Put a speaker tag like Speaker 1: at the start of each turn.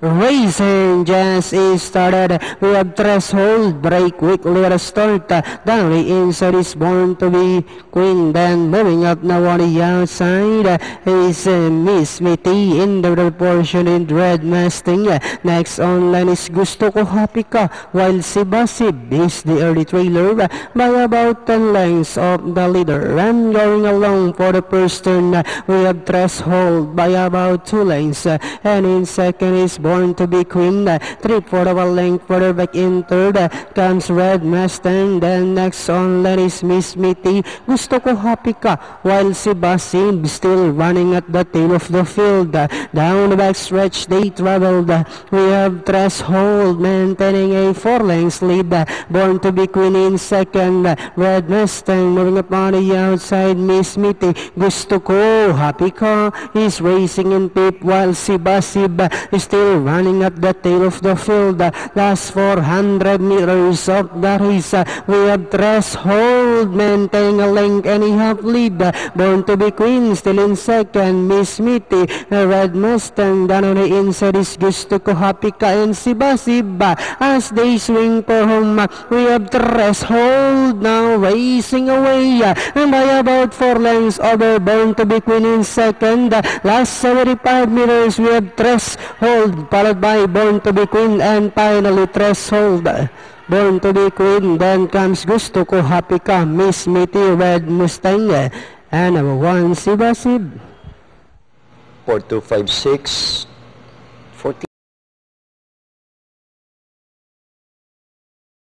Speaker 1: Racing just is started. We have threshold break quickly at a start. Down the inside is Born to Be Queen. Then moving up now on the outside is Miss Mitty in the middle portion in Red Mustang. Next on line is Gusto Ko Happy Ka, while Sibasib is the early trailer by about 10 lengths of the leader. And going along for the first turn, we have threshold by about 2 lengths. And in second is Born to Be Queen. 3/4 of a length further back in third comes Red Mustang. Then next on line is Miss Mitty, Gusto Ko Happy Ka, while si Basim still running at the tail of the field. Down the back stretch they traveled. We have Threshold maintaining a 4 lengths lead. Born to Be Queen in second. Red Mustang moving up on the outside. Miss Mitty, Gusto Ko Happy Ka is racing in fifth, while si Basib is still running at the tail of the field. Last 400 meters of the race, we have Threshold maintaining a length and a half lead. Born to Be Queen still in second. Miss Mitty, Red Mustang down on the inside is Gusto Ko Happy Ka and si Basib. As they swing for home, we have Threshold now racing away and by about 4 lengths over Born to Be Queen in second. Last 75 meters, we have Threshold followed by Born to Be Queen, and finally Threshold, Born to Be Queen. Then comes Gusto Ko Happy Ka, Miss Mitty, Red Mustang, and number 1 si Basib.
Speaker 2: 4256 40